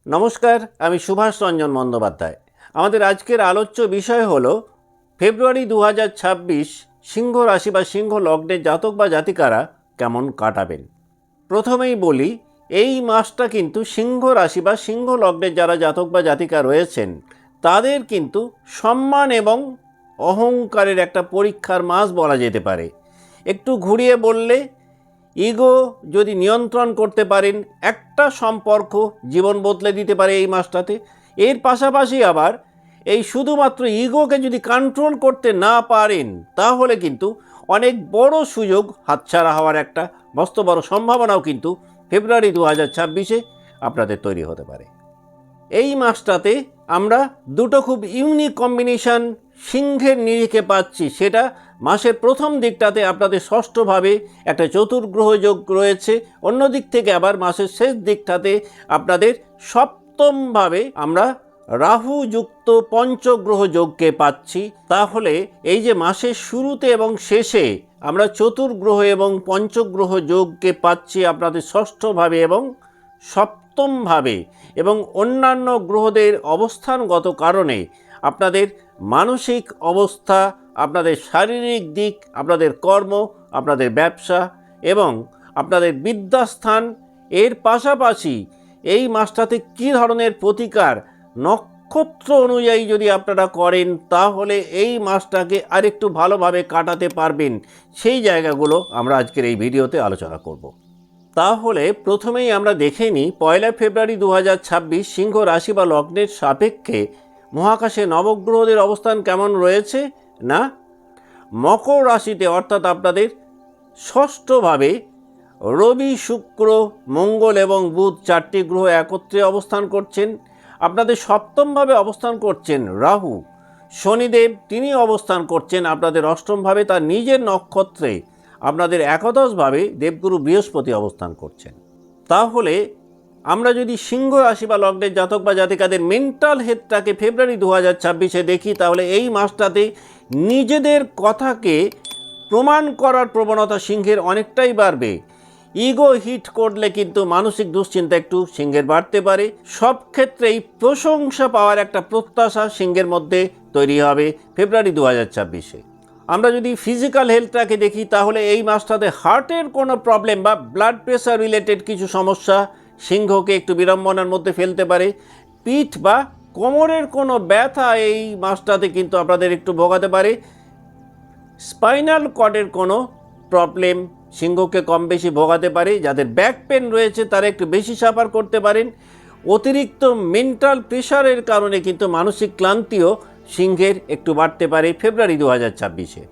নমস্কার, আমি সুভাষ রঞ্জন বন্দ্যোপাধ্যায়। আমাদের আজকের আলোচ্য বিষয় হলো ফেব্রুয়ারি 2026 সিংহ রাশি বা সিংহ লগ্নের জাতক বা জাতিকারা কেমন কাটাবেন। প্রথমেই বলি, এই মাসটা কিন্তু সিংহ রাশি বা সিংহ লগ্নের যারা জাতক বা জাতিকা রয়েছেন তাদের কিন্তু সম্মান এবং অহংকারের একটা পরীক্ষার মাস বলা যেতে পারে। একটু ঘুরিয়ে বললে, ইগো যদি নিয়ন্ত্রণ করতে পারেন, একটা সম্পর্ক জীবন বদলে দিতে পারে এই মাসটাতে। এর পাশাপাশি আবার এই শুধুমাত্র ইগোকে যদি কন্ট্রোল করতে না পারেন তাহলে কিন্তু অনেক বড় সুযোগ হাতছাড়া হওয়ার একটা মস্ত বড় সম্ভাবনাও কিন্তু ফেব্রুয়ারি 2026-এ আপনাদের তৈরি হতে পারে। এই মাসটাতে আমরা দুটো খুব ইউনিক কম্বিনেশন সিংহের নিরিখে পাচ্ছি। সেটা মাসের প্রথম দিকটাতে আপনাদের ষষ্ঠভাবে একটা চতুর্গ্রহ যোগ রয়েছে, অন্য দিক থেকে আবার মাসের শেষ দিকটাতে আপনাদের সপ্তমভাবে আমরা রাহু যুক্ত পঞ্চগ্রহ যোগকে পাচ্ছি। তাহলে এই যে মাসের শুরুতে এবং শেষে আমরা চতুর্গ্রহ এবং পঞ্চগ্রহ যোগকে পাচ্ছি আপনাদের ষষ্ঠভাবে এবং সপ্তমভাবে, এবং অন্যান্য গ্রহদের অবস্থানগত কারণে আপনাদের মানসিক অবস্থা, আপনাদের শারীরিক দিক, আপনাদের কর্ম, আপনাদের ব্যবসা এবং আপনাদের বিদ্যাস্থান, এর পাশাপাশি এই মাসটাতে কী ধরনের প্রতিকার নক্ষত্র অনুযায়ী যদি আপনারা করেন তাহলে এই মাসটাকে আরেকটু ভালোভাবে কাটাতে পারবেন, সেই জায়গাগুলো আমরা আজকের এই ভিডিওতে আলোচনা করব। তাহলে প্রথমেই আমরা দেখে নিই 1 ফেব্রুয়ারি 2026 সিংহ রাশি বা লগ্নের সাপেক্ষে মহাকাশে নবগ্রহদের অবস্থান কেমন রয়েছে। না, মকর রাশিতে অর্থাৎ আপনাদের ষষ্ঠভাবে রবি, শুক্র, মঙ্গল এবং বুধ চারটি গ্রহ একত্রে অবস্থান করছেন। আপনাদের সপ্তমভাবে অবস্থান করছেন রাহু। শনিদেব তিনি অবস্থান করছেন আপনাদের অষ্টমভাবে, তার নিজের নক্ষত্রে। আপনাদের একাদশভাবে দেবগুরু বৃহস্পতি অবস্থান করছেন। তাহলে আমরা যদি সিংহ রাশি বা লগ্নের জাতক বা জাতিকাদের মেন্টাল হেলথটাকে ফেব্রুয়ারি 2026-এ দেখি তাহলে এই মাসটাতে নিজেদের কথাকে প্রমাণ করার প্রবণতা সিংহের অনেকটাই বাড়বে। ইগো হিট করলে কিন্তু মানসিক দুশ্চিন্তা একটু সিংহের বাড়তে পারে। সব ক্ষেত্রেই প্রশংসা পাওয়ার একটা প্রত্যাশা সিংহের মধ্যে তৈরি হবে ফেব্রুয়ারি 2026-এ। আমরা যদি ফিজিক্যাল হেলথটাকে দেখি তাহলে এই মাসটাতে হার্টের কোনো প্রবলেম বা ব্লাড প্রেশার রিলেটেড কিছু সমস্যা সিংহকে একটু বিড়ম্বনার মধ্যে ফেলতে পারে। পিঠ বা কোমরের কোনো ব্যথা এই মাসটাতে কিন্তু আপনাদের একটু ভোগাতে পারে। স্পাইনাল কর্ডের কোনো প্রবলেম সিংহকে কম বেশি ভোগাতে পারে। যাদের ব্যাক পেন রয়েছে তারা একটু বেশি সাফার করতে পারেন। অতিরিক্ত মেন্টাল প্রেশারের কারণে কিন্তু মানসিক ক্লান্তিও সিংহের একটু বাড়তে পারে ফেব্রুয়ারি 2026-এ।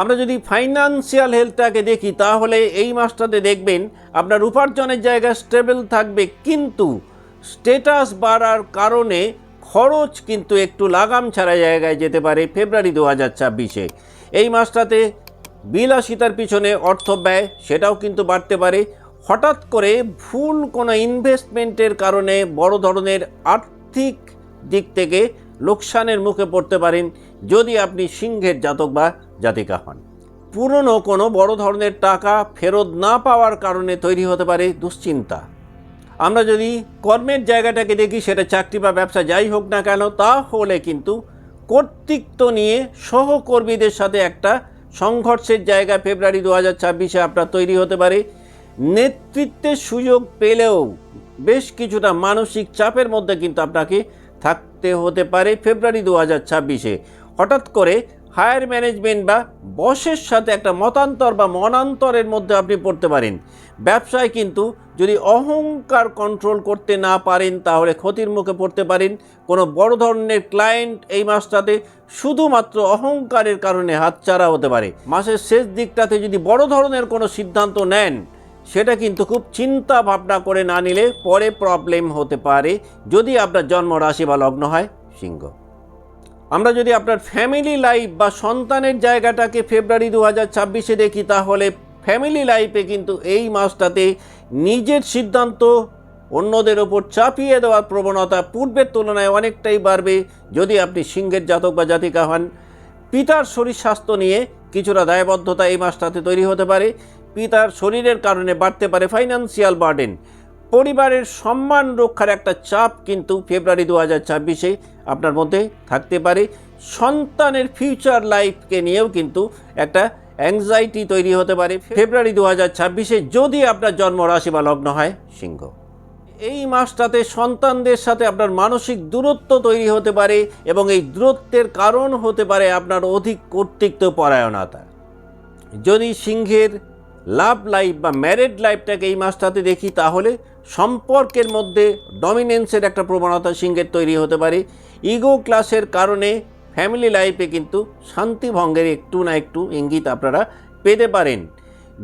আমরা যদি ফাইন্যান্সিয়াল হেলথটাকে দেখি তাহলে এই মাসটাতে দেখবেন আপনার উপার্জনের জায়গা স্টেবল থাকবে, কিন্তু স্ট্যাটাস বাড়ার কারণে খরচ কিন্তু একটু লাগাম ছাড়া জায়গায় যেতে পারে ফেব্রুয়ারি 2026-এ। এই মাসটাতে বিলাসিতার পিছনে অর্থ ব্যয় সেটাও কিন্তু বাড়তে পারে। হঠাৎ করে ভুল কোনো ইনভেস্টমেন্টের কারণে বড় ধরনের আর্থিক দিক থেকে লোকসানের মুখে পড়তে পারেন যদি আপনি সিংহের জাতক বা জাতিকা হন। পুরনো কোনো বড় ধরনের টাকা ফেরত না পাওয়ার কারণে তৈরি হতে পারে দুশ্চিন্তা। আমরা যদি কর্মের জায়গাটাকে দেখি, সেটা চাকরি বা ব্যবসা যাই হোক না কেন, তাহলে কিন্তু কর্তৃত্ব নিয়ে সহকর্মীদের সাথে একটা সংঘর্ষের জায়গা ফেব্রুয়ারি 2026-এ আপনার তৈরি হতে পারে। নেতৃত্বের সুযোগ পেলেও বেশ কিছুটা মানসিক চাপের মধ্যে কিন্তু আপনাকে থাকতে হতে পারে ফেব্রুয়ারি 2026-এ। হঠাৎ করে হায়ার ম্যানেজমেন্ট বা বসের সাথে একটা মতান্তর বা মনান্তরের মধ্যে আপনি পড়তে পারেন। ব্যবসায় কিন্তু যদি অহংকার কন্ট্রোল করতে না পারেন তাহলে ক্ষতির মুখে পড়তে পারেন। কোনো বড় ধরনের ক্লায়েন্ট এই মাসটাতে শুধুমাত্র অহংকারের কারণে হাতছাড়া হতে পারে। মাসের শেষ দিকটাতে যদি বড় ধরনের কোনো সিদ্ধান্ত নেন সেটা কিন্তু খুব চিন্তা ভাবনা করে না নিলে পরে প্রবলেম হতে পারে যদি আপনার জন্ম রাশি বা লগ্ন হয় সিংহ। আমরা যদি আপনার ফ্যামিলি লাইফ বা সন্তানের জায়গাটাকে ফেব্রুয়ারি 2026-এ দেখি তাহলে ফ্যামিলি লাইফে কিন্তু এই মাসটাতে নিজের সিদ্ধান্ত অন্যদের ওপর চাপিয়ে দেওয়ার প্রবণতা পূর্বের তুলনায় অনেকটাই বাড়বে যদি আপনি সিংহের জাতক বা জাতিকা হন। পিতার শরীর স্বাস্থ্য নিয়ে কিছুটা দায়বদ্ধতা এই মাসটাতে তৈরি হতে পারে। পিতার শরীরের কারণে বাড়তে পারে ফাইন্যান্সিয়াল বার্ডেন। পরিবারের সম্মান রক্ষার একটা চাপ কিন্তু ফেব্রুয়ারি 2026-এ আপনার মধ্যে থাকতে পারে। সন্তানের ফিউচার লাইফকে নিয়েও কিন্তু একটা অ্যাংজাইটি তৈরি হতে পারে ফেব্রুয়ারি 2026-এ, যদি আপনার জন্ম রাশি বা লগ্ন হয় সিংহ। এই মাসটাতে সন্তানদের সাথে আপনার মানসিক দূরত্ব তৈরি হতে পারে এবং এই দূরত্বের কারণ হতে পারে আপনার অধিক কর্তৃত্বপরায়ণতা। যদি সিংহের লাভ লাইফ বা ম্যারেড লাইফটাকে এই মাসটাতে দেখি, তাহলে সম্পর্কের মধ্যে ডমিনেন্সের একটা প্রবণতা সিংহের তৈরি হতে পারে। ইগো ক্লাসের কারণে ফ্যামিলি লাইফে কিন্তু শান্তিভঙ্গের একটু না একটু ইঙ্গিত আপনারা পেতে পারেন।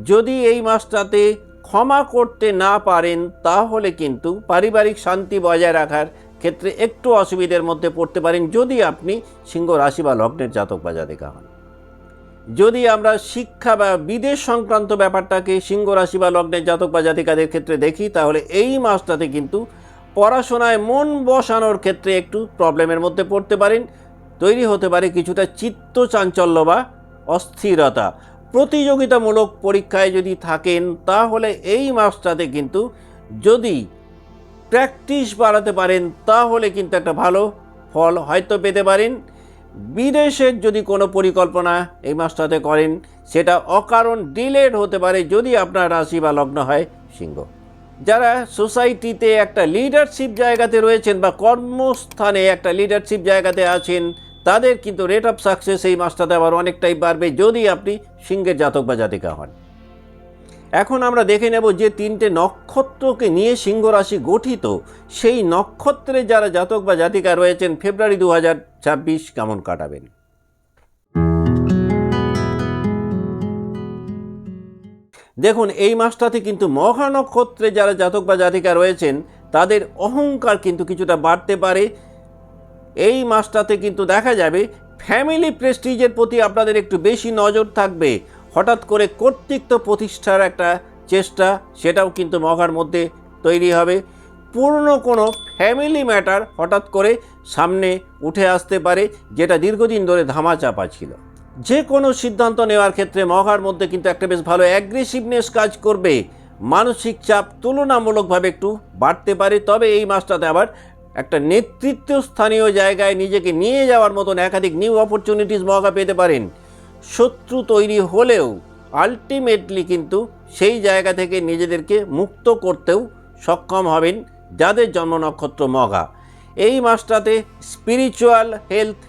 যদি এই মাসটাতে ক্ষমা করতে না পারেন, তাহলে কিন্তু পারিবারিক শান্তি বজায় রাখার ক্ষেত্রে একটু অসুবিধার মধ্যে পড়তে পারেন, যদি আপনি সিংহ রাশি বা লগ্নের জাতক বা জাতিকা হন। যদি আমরা শিক্ষা বা বিদেশ সংক্রান্ত ব্যাপারটাকে সিংহ রাশি বা লগ্নের জাতক বা জাতিকাদের ক্ষেত্রে দেখি, তাহলে এই মাসটাতে কিন্তু পড়াশোনায় মন বসানোর ক্ষেত্রে একটু প্রবলেমের মধ্যে পড়তে পারেন। তৈরি হতে পারে কিছুটা চিত্ত চাঞ্চল্য বা অস্থিরতা। প্রতিযোগিতামূলক পরীক্ষায় যদি থাকেন, তাহলে এই মাসটাতে কিন্তু যদি প্র্যাকটিস বাড়াতে পারেন, তাহলে কিন্তু একটা ভালো ফল হয়তো পেতে পারেন। বিদেশের যদি কোনো পরিকল্পনা এই মাসটাতে করেন, সেটা অকারণ ডিলেড হতে পারে যদি আপনার রাশি বা লগ্ন হয় সিংহ। যারা সোসাইটিতে একটা লিডারশিপ জায়গাতে রয়েছেন বা কর্মস্থানে একটা লিডারশিপ জায়গাতে আছেন, তাদের কিন্তু রেট অফ সাকসেস এই মাসটাতে আবার অনেকটাই বাড়বে যদি আপনি সিংহের জাতক বা জাতিকা হন। এখন আমরা দেখে নেব যে 3টে নক্ষত্রকে নিয়ে সিংহ রাশি গঠিত, সেই নক্ষত্রে যারা জাতক বা জাতিকা রয়েছেন ফেব্রুয়ারি 2026 কেমন কাটাবেন। দেখুন, এই মাসটাতে কিন্তু মঘা নক্ষত্রে যারা জাতক বা জাতিকা রয়েছেন তাদের অহংকার কিন্তু কিছুটা বাড়তে পারে। এই মাসটাতে কিন্তু দেখা যাবে ফ্যামিলি প্রেস্টিজের প্রতি আপনাদের একটু বেশি নজর থাকবে। হঠাৎ করে কর্তৃত্ব প্রতিষ্ঠার একটা চেষ্টা, সেটাও কিন্তু মঘার মধ্যে তৈরি হবে। পুরনো কোনো ফ্যামিলি ম্যাটার হঠাৎ করে সামনে উঠে আসতে পারে, যেটা দীর্ঘদিন ধরে ধামাচাপা ছিল। যে কোনো সিদ্ধান্ত নেওয়ার ক্ষেত্রে মঘার মধ্যে কিন্তু একটা বেশ ভালো অ্যাগ্রেসিভনেস কাজ করবে। মানসিক চাপ তুলনামূলকভাবে একটু বাড়তে পারে। তবে এই মাসটাতে আবার একটা নেতৃত্ব স্থানীয় জায়গায় নিজেকে নিয়ে যাওয়ার মতন একাধিক নিউ অপরচুনিটিস মঘা পেতে পারেন। শত্রু তৈরি হলেও আলটিমেটলি কিন্তু সেই জায়গা থেকে নিজেদেরকে মুক্ত করতেও সক্ষম হবেন যাদের জন্ম নক্ষত্র মঘা। এই মাসটাতে স্পিরিচুয়াল হেলথ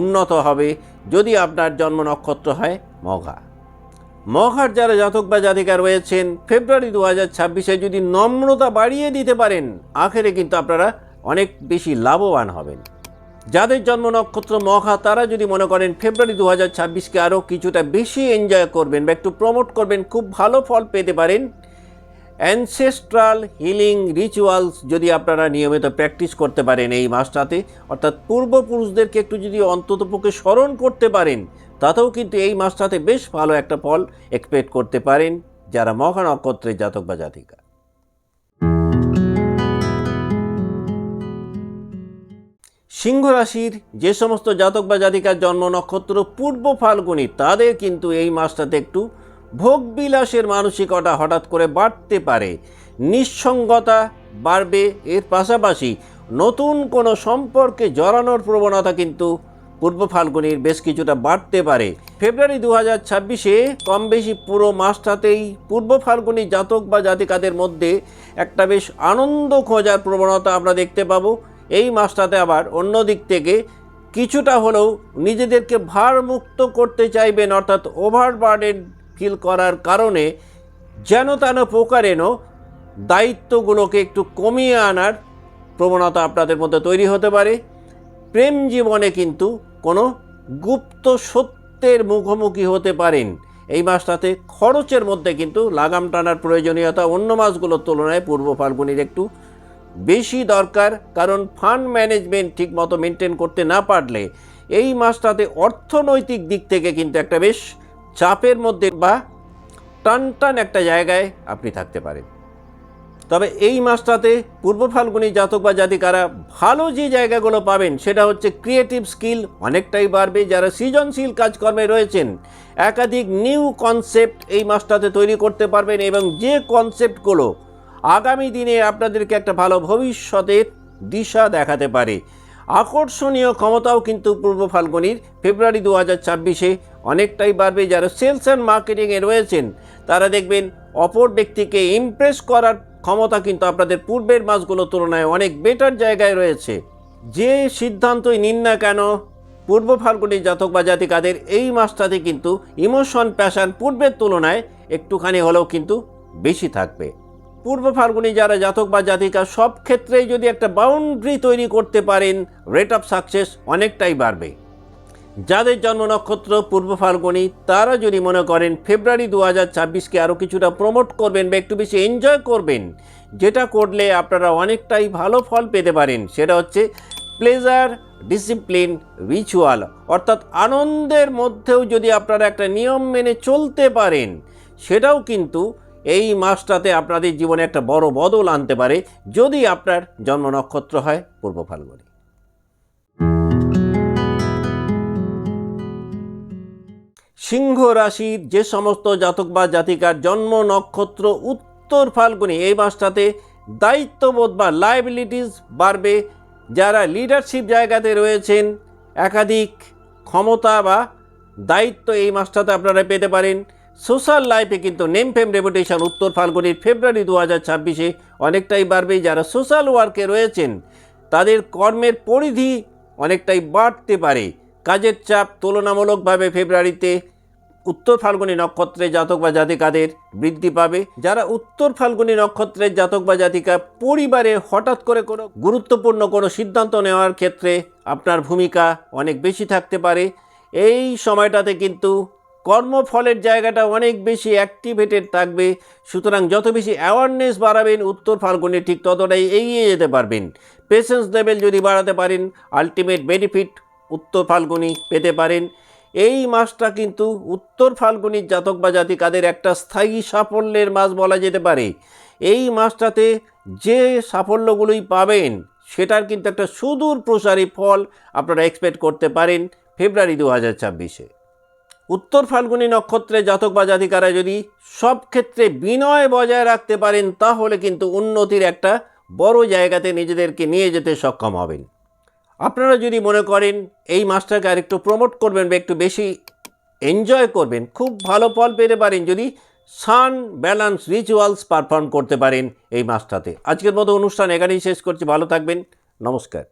উন্নত হবে যদি আপনার জন্ম নক্ষত্র হয় মঘা। মঘার যারা জাতক বা জাতিকা রয়েছেন ফেব্রুয়ারি 2026-এ যদি নম্রতা বাড়িয়ে দিতে পারেন, আখেরে কিন্তু আপনারা অনেক বেশি লাভবান হবেন। যাদের জন্ম নক্ষত্র মঘা তারা যদি মনে করেন ফেব্রুয়ারি 2026-কে আরও কিছুটা বেশি এনজয় করবেন বা একটু প্রমোট করবেন, খুব ভালো ফল পেতে পারেন। অ্যানসেস্ট্রাল হিলিং রিচুয়ালস যদি আপনারা নিয়মিত প্র্যাকটিস করতে পারেন এই মাসটাতে, অর্থাৎ পূর্বপুরুষদেরকে একটু যদি অন্ততপক্ষে স্মরণ করতে পারেন, তাতেও কিন্তু এই মাসটাতে বেশ ভালো একটা ফল এক্সপেক্ট করতে পারেন যারা মঘা নক্ষত্রের জাতক বা জাতিকা। সিংহ রাশির যে সমস্ত জাতক বা জাতিকার জন্ম নক্ষত্র পূর্ব ফাল্গুনী, তাদের কিন্তু এই মাসটাতে একটু ভোগবিলাসের মানসিকতা হঠাৎ করে বাড়তে পারে। নিঃসঙ্গতা বাড়বে। এর পাশাপাশি নতুন কোনো সম্পর্কে জড়ানোর প্রবণতা কিন্তু পূর্ব ফাল্গুনির বেশ কিছুটা বাড়তে পারে। ফেব্রুয়ারি 2026-এ কম বেশি পুরো মাসটাতেই পূর্ব ফাল্গুনি জাতক বা জাতিকাদের মধ্যে একটা বেশ আনন্দ খোঁজার প্রবণতা আমরা দেখতে পাবো। এই মাসটাতে আবার অন্য দিক থেকে কিছুটা হলেও নিজেদেরকে ভারমুক্ত করতে চাইবেন, অর্থাৎ ওভারবার্ডেন ফিল করার কারণে যেন তেন প্রকারেণ দায়িত্বগুলোকে একটু কমিয়ে আনার প্রবণতা আপনাদের মধ্যে তৈরি হতে পারে। প্রেম জীবনে কিন্তু কোনো গুপ্ত সত্যের মুখোমুখি হতে পারেন। এই মাসটাতে খরচের মধ্যে কিন্তু লাগাম টানার প্রয়োজনীয়তা অন্য মাসগুলোর তুলনায় পূর্ব ফাল্গুনির একটু বেশি দরকার, কারণ ফান্ড ম্যানেজমেন্ট ঠিকমতো মেনটেন করতে না পারলে এই মাসটাতে অর্থনৈতিক দিক থেকে কিন্তু একটা বেশ চাপের মধ্যে বা টানটান একটা জায়গায় আপনি থাকতে পারেন। তবে এই মাসটাতে পূর্ব ফাল্গুনি জাতক বা জাতিকারা ভালো যে জায়গাগুলো পাবেন সেটা হচ্ছে ক্রিয়েটিভ স্কিল অনেকটাই বাড়বে। যারা সৃজনশীল কাজকর্মে রয়েছেন একাধিক নিউ কনসেপ্ট এই মাসটাতে তৈরি করতে পারবেন এবং যে কনসেপ্টগুলো আগামী দিনে আপনাদেরকে একটা ভালো ভবিষ্যতের দিশা দেখাতে পারে। আকর্ষণীয় ক্ষমতাও কিন্তু পূর্ব ফাল্গুনির ফেব্রুয়ারি 2024-এ অনেকটাই বাড়বে। যারা সেলস অ্যান্ড মার্কেটিংয়ে রয়েছেন তারা দেখবেন অপর ব্যক্তিকে ইমপ্রেস করার ক্ষমতা কিন্তু আপনাদের পূর্বের মাসগুলোর তুলনায় অনেক বেটার জায়গায় রয়েছে। যে সিদ্ধান্তই নিন না কেন পূর্ব ফাল্গুনির জাতক বা জাতিকাদের এই মাসটাতে কিন্তু ইমোশন প্যাশন পূর্বের তুলনায় একটুখানি হলেও কিন্তু বেশি থাকবে। পূর্ব ফাল্গুনি যারা জাতক বা জাতিকা সব ক্ষেত্রেই যদি একটা বাউন্ডারি তৈরি করতে পারেন, রেট অফ সাকসেস অনেকটাই বাড়বে। যাদের জন্ম নক্ষত্র পূর্ব ফাল্গুনি তারা যদি মনে করেন ফেব্রুয়ারি 2024-কে আরও কিছুটা প্রমোট করবেন বা একটু বেশি এনজয় করবেন, যেটা করলে আপনারা অনেকটাই ভালো ফল পেতে পারেন, সেটা হচ্ছে প্লেজার, ডিসিপ্লিন, রিচুয়াল, অর্থাৎ আনন্দের মধ্যেও যদি আপনারা একটা নিয়ম মেনে চলতে পারেন, সেটাও কিন্তু এই মাসটাতে আপনাদের জীবনে একটা বড় বদল আনতে পারে যদি আপনার জন্ম নক্ষত্র হয় পূর্ব ফাল্গুনি। সিংহ রাশির যে সমস্ত জাতক বা জাতিকার জন্ম নক্ষত্র উত্তর ফাল্গুনি, এই মাসটাতে দায়িত্ববোধ বা লায়াবিলিটিস বাড়বে। যারা লিডারশিপ জায়গাতে রয়েছেন একাধিক ক্ষমতা বা দায়িত্ব এই মাসটাতে আপনারা পেতে পারেন। সোশ্যাল লাইফে কিন্তু নেম ফেম রেপুটেশন উত্তর ফাল্গুনির ফেব্রুয়ারি 2024-এ অনেকটাই বাড়বে। যারা সোশ্যাল ওয়ার্কে রয়েছেন তাদের কর্মের পরিধি অনেকটাই বাড়তে পারে। কাজের চাপ তুলনামূলকভাবে ফেব্রুয়ারিতে উত্তর ফাল্গুনি নক্ষত্রের জাতক বা জাতিকাদের বৃদ্ধি পাবে। যারা উত্তর ফাল্গুনি নক্ষত্রের জাতক বা জাতিকা পরিবারে হঠাৎ করে কোনো গুরুত্বপূর্ণ কোনো সিদ্ধান্ত নেওয়ার ক্ষেত্রে আপনার ভূমিকা অনেক বেশি থাকতে পারে। এই সময়টাতে কিন্তু কর্মফলের জায়গাটা অনেক বেশি অ্যাক্টিভেটেড থাকবে। সুতরাং যত বেশি অ্যাওয়ারনেস বাড়াবেন উত্তর ফাল্গুনি ঠিক ততটাই এগিয়ে যেতে পারবেন। পেশেন্স লেভেল যদি বাড়াতে পারেন আলটিমেট বেনিফিট উত্তর ফাল্গুনি পেতে পারেন। এই মাসটা কিন্তু উত্তর ফাল্গুনির জাতক বা জাতিকাদের একটা স্থায়ী সাফল্যের মাস বলা যেতে পারে। এই মাসটাতে যে সাফল্যগুলোই পাবেন সেটার কিন্তু একটা সুদূর প্রসারী ফল আপনারা এক্সপেক্ট করতে পারেন ফেব্রুয়ারি 2024-এ। উত্তর ফাল্গুনি নক্ষত্রের জাতক বা জাতিকারা যদি সব ক্ষেত্রে বিনয় বজায় রাখতে পারেন তাহলে কিন্তু উন্নতির একটা বড় জায়গাতে নিজেদেরকে নিয়ে যেতে সক্ষম হবেন। আপনারা যদি মনে করেন এই মাসটাকে আরেকটু প্রমোট করবেন বা একটু বেশি এনজয় করবেন, খুব ভালো ফল পেতে পারেন যদি সান ব্যালেন্স রিচুয়ালস পারফর্ম করতে পারেন এই মাসটাতে। আজকের মতো অনুষ্ঠান এখানেই শেষ করছি। ভালো থাকবেন। নমস্কার।